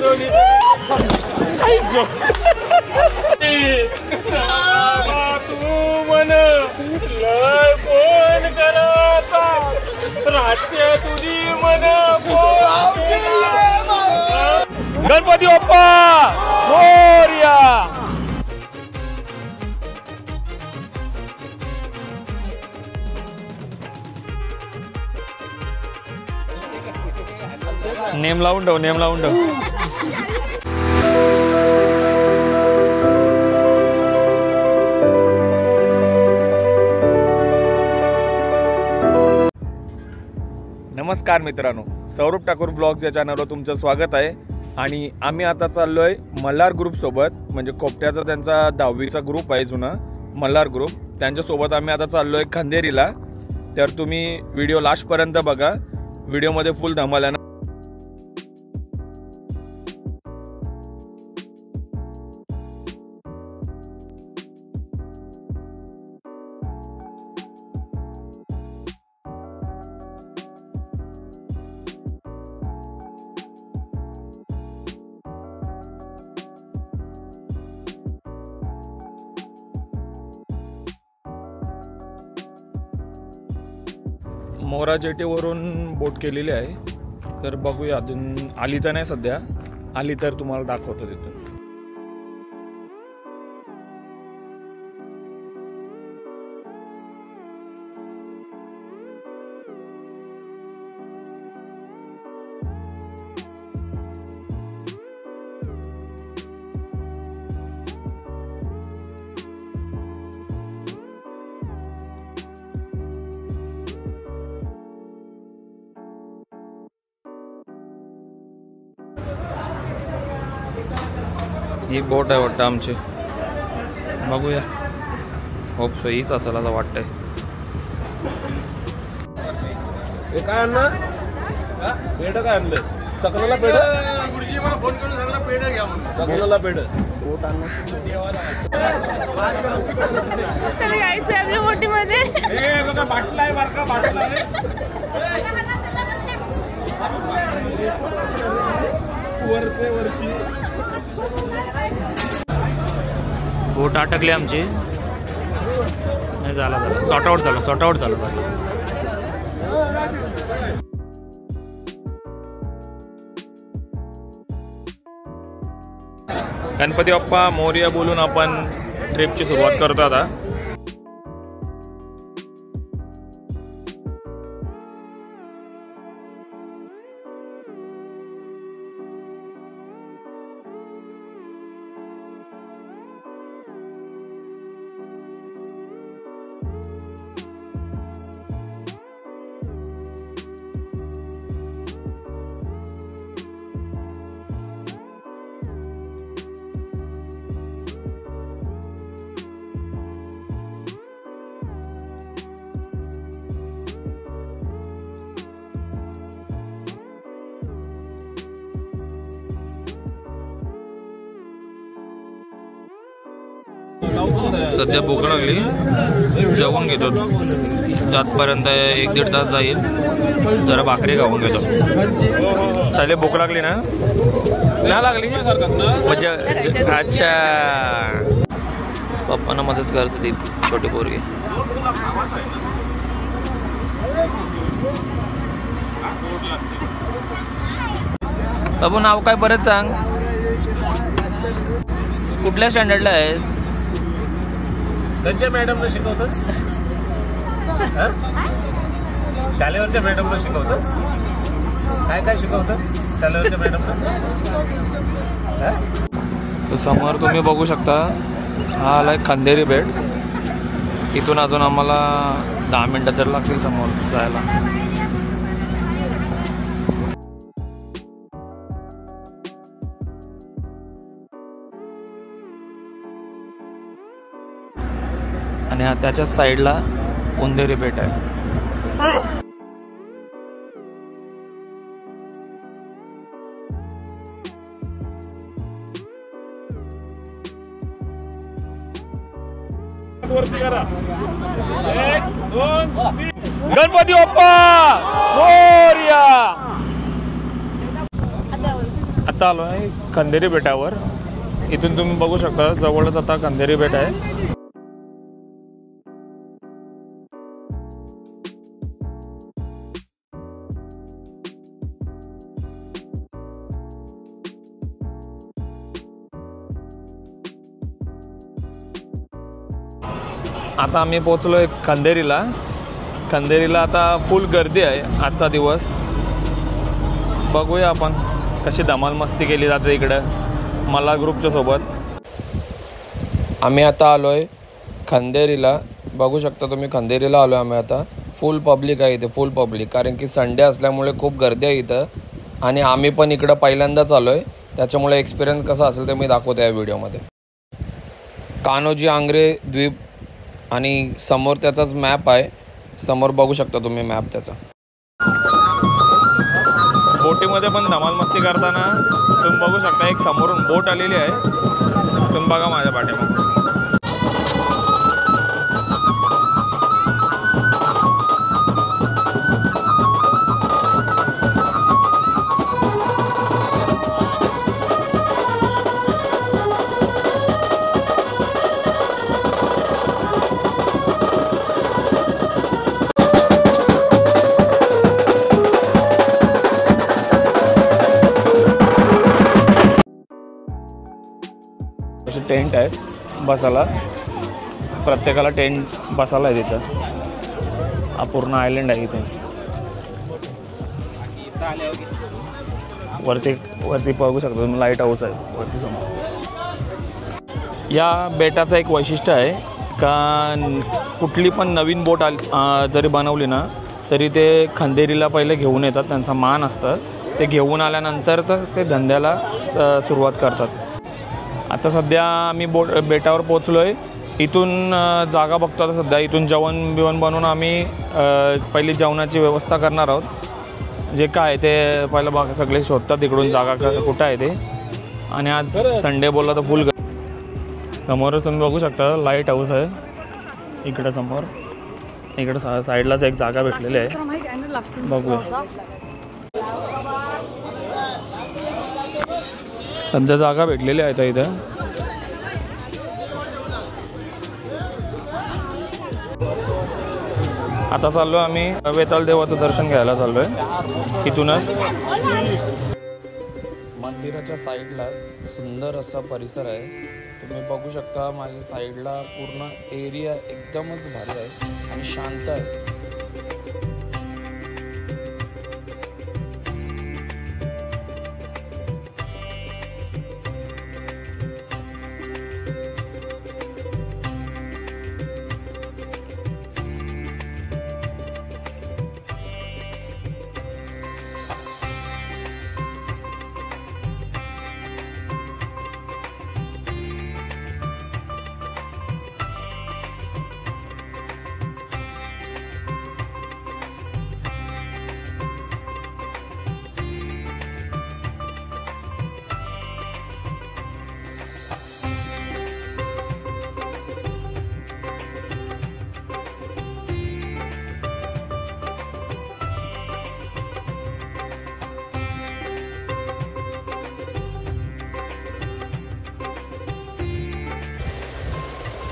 डोंगरवली तू मन लय फोन करायचा राज्य तुझी मन गणपती बाप्पा मोरया. नेम लावून ठेव, नेम लावून ठेव. नमस्कार मित्रांनो, सौरभ ठाकूर ब्लॉग्स या चॅनलवर तुमचं स्वागत आहे. आणि आम्ही आता चाललोय मल्हार ग्रुप सोबत, म्हणजे कोपट्याचा त्यांचा 10वीचा ग्रुप आहे जुना मल्हार ग्रुप, त्यांच्यासोबत आम्ही आता चाललोय खंदेरीला. तर तुम्ही व्हिडिओ लास्टपर्यंत बघा, व्हिडिओमध्ये फुल धमाल आहे. मोरा जेटीवरून बोट केलेली आहे, तर बघूया. अजून आली तर नाही, सध्या आली तर तुम्हाला दाखवतो तिथून. ही बोट आहे वाटतं आमची, बघूया. होप सो हीच असेल असं वाटतंय. काय आणलं पेढ, काय आणलं चकनाला पेढ, गुरुजी मला फोन करून सांगला पेढ घ्या म्हणून. चकनाला पेढ बोट आणलं मोठीमध्ये बाटला आहे बरं का, बाटला आहे. वरते वरती बोट अटकली आमची. नाही झाला सॉर्टआउट झालं, सॉर्टआउट झालं. गणपती बाप्पा मोरया बोलून आपण ट्रिपची सुरुवात करतो आता. सध्या भूक लागली, जेवून घेतो. त्यातपर्यंत 1-1.5 तास जाईल. जरा भाकरी खाऊन घेतो. साले भूक लागली ना? नाही लागली म्हणजे अच्छा. पप्पांना मदत करते ती छोटी पोरगी. बाबू नाव काय बरंच सांग, कुठल्या स्टँडर्डला आहेस? त्यांच्या मॅडमला शिकवतोस? शाळेवरच्या मॅडमला शिकवतोस? काय काय शिकवतोस शाळेवरच्या मॅडमला? तर समोर तुम्ही बघू शकता, हा आलाय खंदेरी बेट. इथून अजून आम्हाला 10 मिनिटं तर लागतील समोर जायला. आणि त्याच्या साईडला उंदेरी बेट आहे. गणपती बाप्पा मोरया. आता आलो आहे खंदेरी बेटावर. इथून तुम्ही बघू शकता जवळच आता खंदेरी बेट आहे. आता आम्ही पोचलोय खंदेरीला. खंदेरीला आता फुल गर्दी आहे आजचा दिवस. बघूया आपण कशी धमाल मस्ती केली जाते इकडं मला ग्रुपच्या सोबत. आम्ही आता आलो आहे खंदेरीला. बघू शकता तुम्ही खंदेरीला आलो आहे आम्ही आता. फुल पब्लिक आहे इथे, फुल पब्लिक, कारण की संडे असल्यामुळे खूप गर्दी आहे इथं. आणि आम्ही पण इकडं पहिल्यांदाच आलो आहे, त्याच्यामुळे एक्सपिरियन्स कसा असेल ते मी दाखवतो या व्हिडिओमध्ये. कान्होजी आंग्रे द्वीप आणि समोर त्याचाच मॅप आहे. समोर बघू शकता तुम्ही मॅप त्याचा. बोटीमध्ये पण धमाल मस्ती करताना तुम्ही बघू शकता एक समोरून बोट आलेली आहे. तुम्ही बघा माझ्या पाठीमागे. असे टेंट आहे बसायला. प्रत्येकाला टेंट बसायला आहे तिथं. हा पूर्ण आयलंड आहे इथे. वरती बघू शकता तुम्ही लाईट हाऊस आहे वरती समोर. या बेटाचं एक वैशिष्ट्य आहे का कुठली पण नवीन बोट जरी बनवली ना तरी ते खंदेरीला पहिले घेऊन येतात. त्यांचा मान असतं. ते घेऊन आल्यानंतर तर ते धंद्याला सुरुवात करतात. आता सध्या आम्ही बेटावर पोचलो आहे. इथून जागा बघतो आता सध्या. इथून जेवण बिवण बनवून आम्ही पहिली जेवणाची व्यवस्था करणार आहोत. जे काय ते पहिलं बघा सगळे शोधतात इकडून जागा कुठं आहे ते. आणि आज संडे बोलला तर फुल. समोरच तुम्ही बघू शकता लाईट हाऊस आहे इकडं समोर. इकडं साईडलाच एक जागा भेटलेली आहे. बघूया सध्या जागा भेटलेली आहे इथं. आता चाललो आम्ही वेताळ देवाचं दर्शन घ्यायला चाललोय. इथूनच मंदिराच्या साईडला सुंदर असा परिसर आहे. तुम्ही बघू शकता माझ्या साईडला पूर्ण एरिया एकदमच भारी आहे आणि शांत आहे.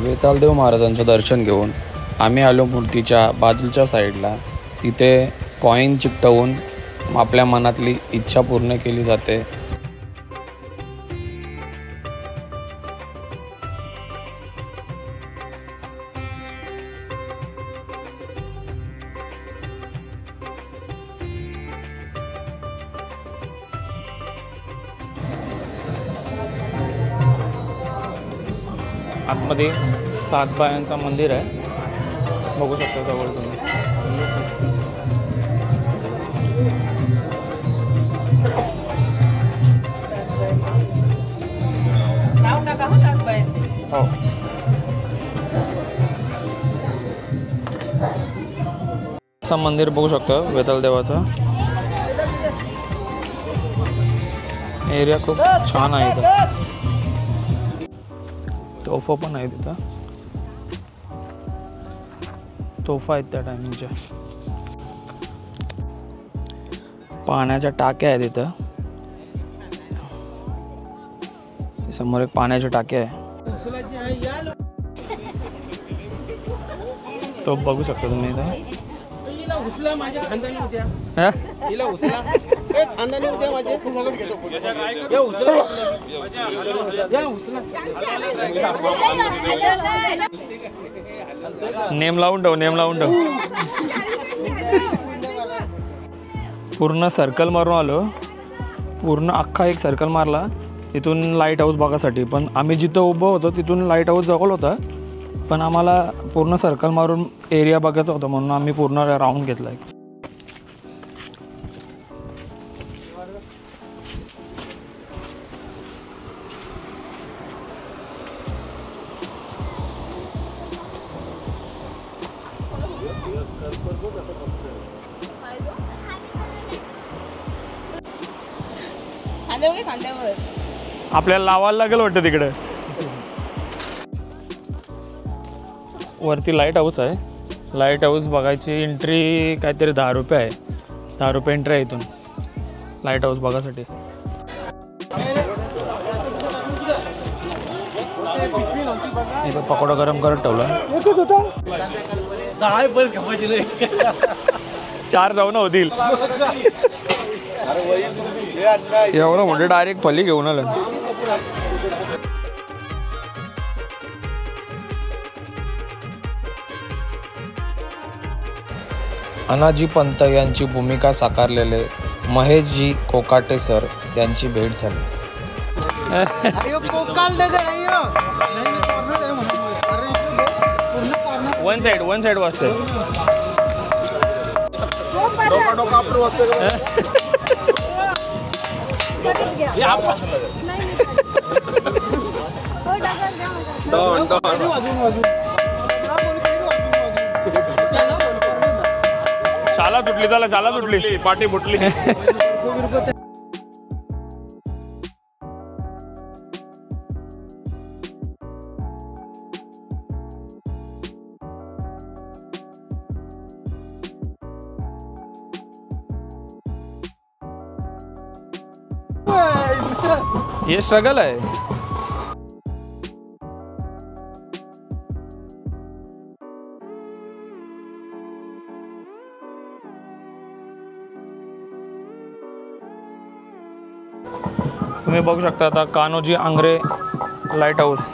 वेताळदेव महाराजांचं दर्शन घेऊन आम्ही आलो मूर्तीच्या बाजूच्या साईडला. तिथे कॉईन चिकटवून आपल्या मनातली इच्छा पूर्ण केली जाते. आतमध्ये 7 पायांचं मंदिर आहे. बघू शकता जवळ तुम्ही. हो असं मंदिर बघू शकतो वेताळ देवाचं. एरिया खूप छान आहे इथं. तोफा पण आहे तिथं. तोफा आहेत त्या टायमिंगच्या. पाण्याच्या टाक्या आहेत तिथं. समोर एक पाण्याची टाकी आहे, तो बघू शकता तुम्ही इथं. हा? नेम लावून ठेव, नेम लावून ठेव. पूर्ण सर्कल मारून आलो, पूर्ण अख्खा एक सर्कल मारला तिथून लाईट हाऊस बघासाठी. पण आम्ही जिथं उभं होतो तिथून लाईट हाऊस जवळ होता, पण आम्हाला पूर्ण सर्कल मारून एरिया बघायचा होता म्हणून आम्ही पूर्ण राऊंड घेतला आहे. आपल्याला लावायला लागेल वाटतं तिकडे. वरती लाईट हाऊस आहे. लाईट हाऊस बघायची एंट्री काहीतरी 10 रुपये आहे. 10 रुपये एंट्री आहे इथून लाईट हाऊस बघायसाठी. इथं पकोडा गरम करत ठेवला. 4 जाऊन होतील. एवढं मोठे डायरेक्ट फली घेऊन आलं. अनाजी पंत यांची भूमिका साकारलेले महेशजी कोकाटे सर यांची भेट झाली. वन साइड वाजते. शाला तुटली, त्याला शाला तुटली, पाठी फुटली. ये स्ट्रगल है. तुम्ही बघू शकता आता कान्होजी आंग्रे लाईट हाऊस.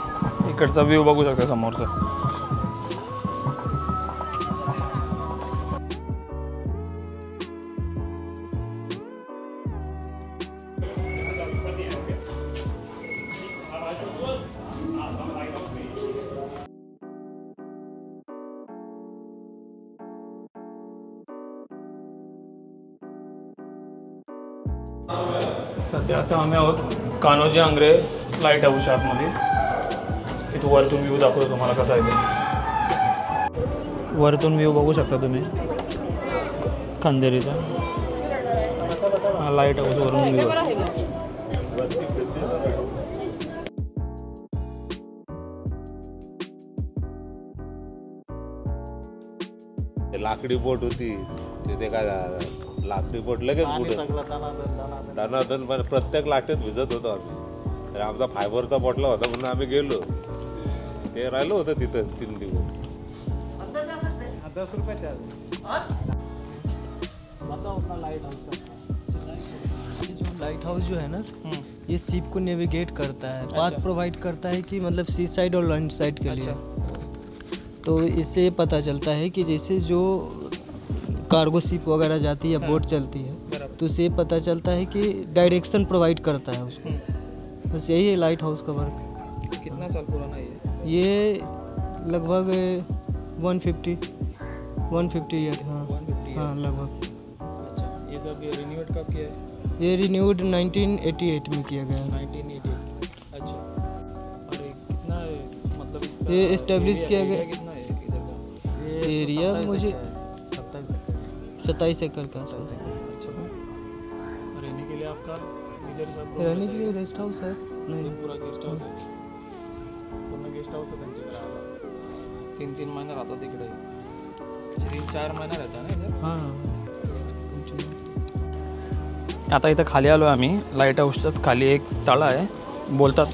इकडचा व्ह्यू बघू शकता समोरचा. सध्या आता आम्ही आहोत कान्होजी आंग्रे लाईट हाऊस आतमध्ये. इथं वरतून व्ह्यू दाखवतो तुम्हाला कसा आहे ते. वरतून व्ह्यू बघू शकता तुम्ही खंदेरीचा. हा लाईट हाऊस वरून व्ह्यू. लाकडी बोट होती तिथे, काय लाकडी बोट लगेच दनादन, पण प्रत्येक लाटेत भिजत होतो आम्ही. तर आमचा फायबरचा बॉटला होता म्हणून आम्ही गेलो, ते राहिलो होतं तिथं 3 दिवस. 10 रुपये लाइट हाउस जो है ना, ये शिप को नेविगेट करता है, पाथ प्रोवाइड करता है कि मतलब सी साइड और लैंड साइड के लिए. तो इससे पता चलता है कि जैसे जो कार्गो शिप वगैरह जाती है या बोट चलती है, तो इससे पता चलता है कि डायरेक्शन प्रोवाइड करता है उसको. बस यही है लाइट हाउस का वर्क. कितना साल पुराना है ये लगभग 150 ईयर. हाँ हाँ लगभग. अच्छा, ये सब रिन्यूएड कब किया है? ये रिन्यूड 1988 में किया गया. 1988. अच्छा, और कितना मतलब इसका ये एस्टेब्लिश किया गया. कितना है इधर का एरिया मुझे 27 एकड़ का. अच्छा, रहने के लिए आपका इधर सब रहने के लिए गेस्ट हाउस है. नहीं पूरा गेस्ट हाउस है. पूर्ण गेस्ट हाउस है त्यांच्याकडे. 3-3 महिने राहतात इकडे. 3-4 महिने राहता ना इधर. हाँ. आता इथं खाली आलो आम्ही. लाईट हाऊसच्याच खाली एक तळा आहे. बोलतात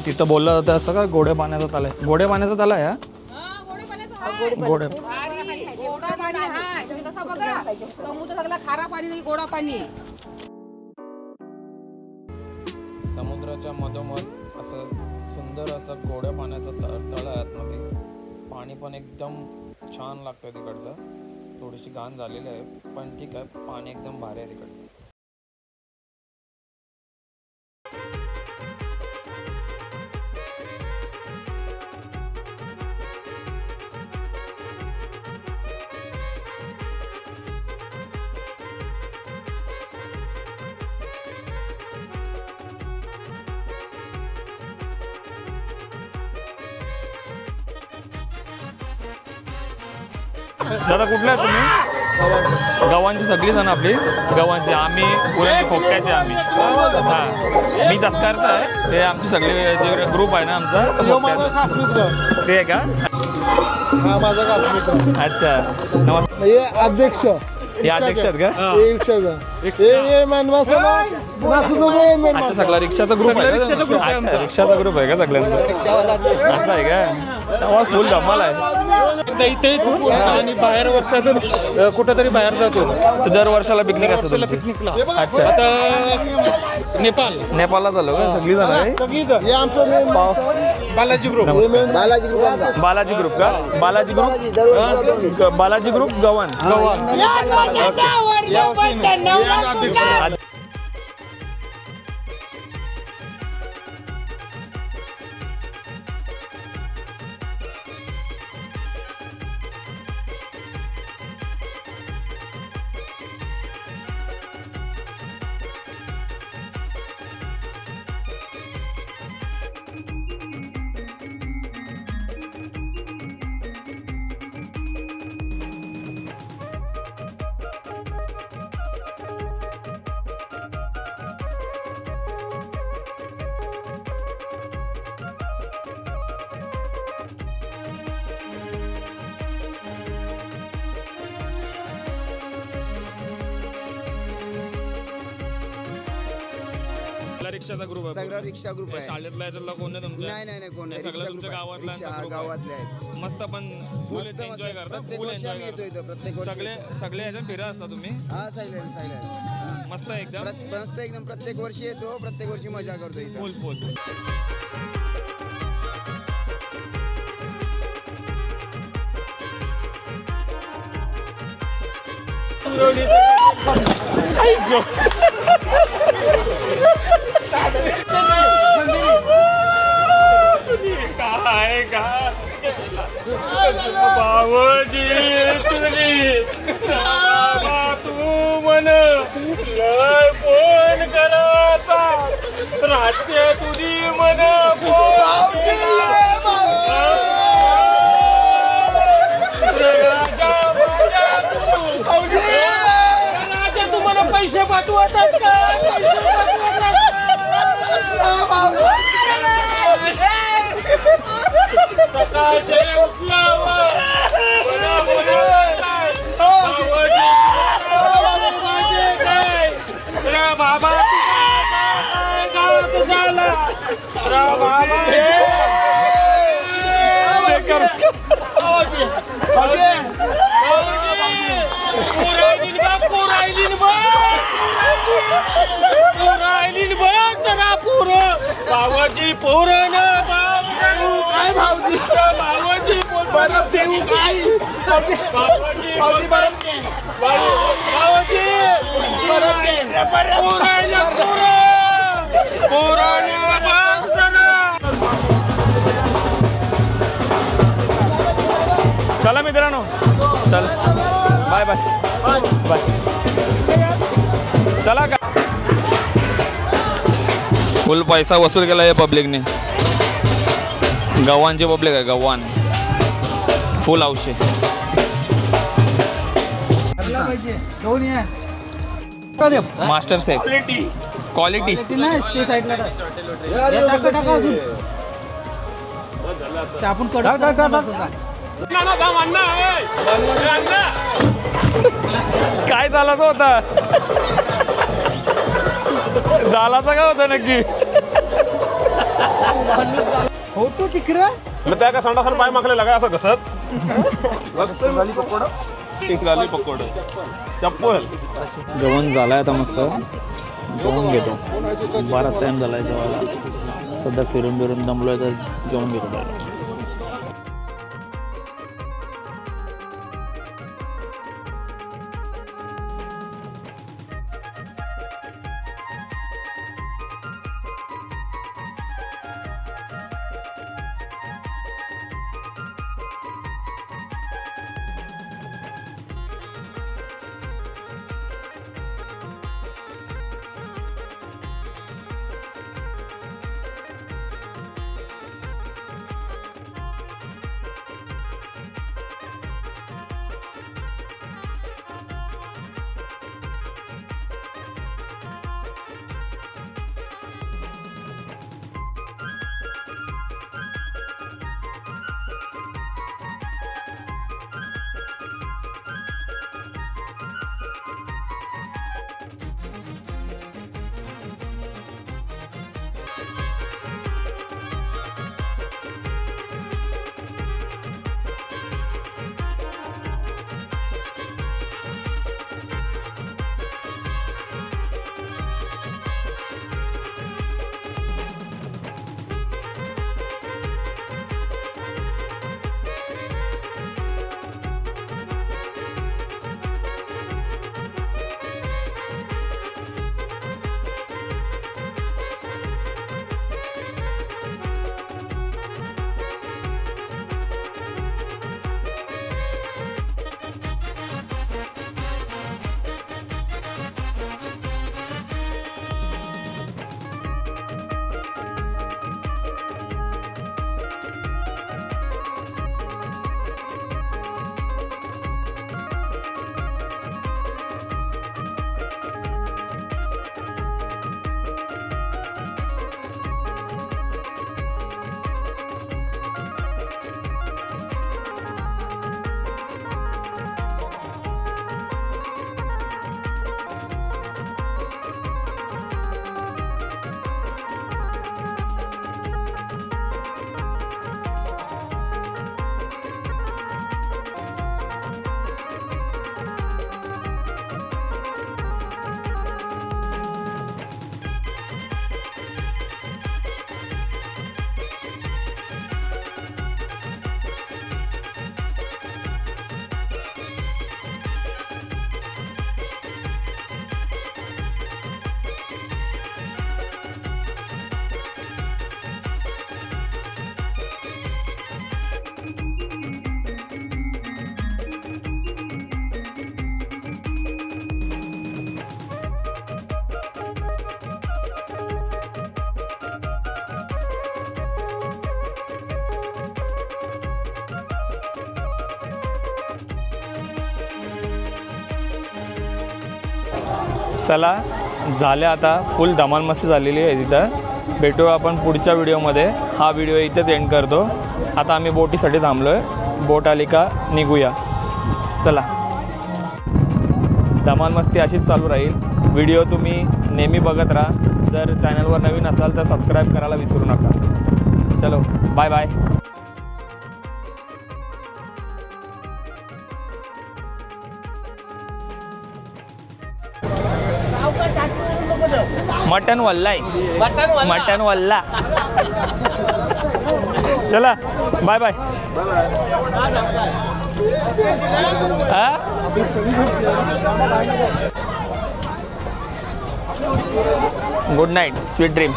तिथं बोललं जातं असं का गोड्या पाण्याचा तलाव आहे? गोड्या पाण्याचा तलाव आहे हा? गोड्या गोडा पाणी हाय तुम्ही कसं बघा समुद्र सगळा खारा पाणी नाही गोडा पाणी. समुद्राच्या मधोमध असं सुंदर असं गोड्या पाण्याचं तळ आहे आतमध्ये. पाणी पण एकदम छान लागतं तिकडचं. थोडीशी घाण झालेली आहे पण ठीक आहे, पाणी एकदम भारी आहे तिकडचं. दादा कुठले आहे तुम्ही? गव्हांची सगळी जण आपली गव्हांची, आम्ही पुऱ्याची खोपट्याचे आम्ही. हां मी जसकारचा आहे. ते आमचे सगळे जे ग्रुप आहे ना आमचा ते आहे का? हा माझा खास मित्र. अच्छा नमस्कार. हे अध्यक्ष हे अध्यक्ष आहेत का? अच्छा सगळा रिक्षाचा ग्रुप आहे का? अच्छा रिक्षाचा ग्रुप आहे का सगळ्यांचा? असं आहे का? तेव्हा फुल धमाल आहे. इथे आणि बाहेर वर्षातून कुठंतरी बाहेर जातो. तर दर वर्षाला पिकनिक असतं पिकनिकला. अच्छा आता नेपाळला चाललो का सगळी जण आहे? हे आमचं बालाजी ग्रुप. बालाजी ग्रुप का? बालाजी ग्रुप गव्हाण. रिक्षाचा ग्रुप आहे. सगळा रिक्षा ग्रुप आहे. शाळेतला याच्यातला कोण आहे तुमच्या? नाही कोण नाही. सगळं तुमच्या गावातला गावातले आहेत. मस्त पण फुल एन्जॉय करता. प्रत्येक फुल वर्षी आम्ही येतो एन्जॉय इथं. प्रत्येक वर्षी सगळे ह्याच्यात फिरा असता तुम्ही? हा सायलेंट मस्त आहे एकदम. मस्त एकदम. प्रत्येक वर्षी येतो. प्रत्येक वर्षी मजा करतो इथं. फुल काय का बाबाजी तू म्हण लय फोन करायचा राज्य तुझी म्हण राजा तू मला पैसे पाठवतात का? सकाळचे उठल्यावर बाबा झाला जरा पोर बाबाजी पोर ना बाबाजी चला मित्रांनो चल बाय बाय बाय चला का फुल पैसा वसूल केला या पब्लिकने गव्हाणची पब्लिक आहे गव्हाण फुल औषध मास्टर सेफ क्वालिटी आपण काय झाला तो होता झालाचा का होता नक्की हो तो तिकरा मग त्या काय संडासन पाय मागलेला काय असं घसत टिकलाली पकोड चप्पल. जेवण झालंय आता मस्त जेवण घेतो. बराच टाइम झालाय जेवायला. सध्या फिरून बिरून दमलोय तर जेवण घेतो पहिला. चला झाले आता फुल धमाल मस्ती झालेली आहे तिथं. भेटू आपण पुढच्या व्हिडिओमध्ये. हा व्हिडिओ इथेच एंड करतो. आता आम्ही बोटीसाठी थांबलो आहे. बोट आली का निघूया. चला धमाल मस्ती अशीच चालू राहील. व्हिडिओ तुम्ही नेहमी बघत राहा. जर चॅनलवर नवीन असाल तर सबस्क्राईब करायला विसरू नका. चलो बाय बाय. मटन वल्ला मटन वल्ला. चला bye bye. Good night sweet dream.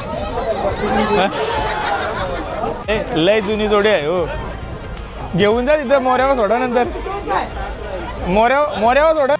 लय जुनी जोडी आहे हो. घेऊन जा तिथं मोऱ्यावर सोडा. नंतर मोऱ्यावर सोडा.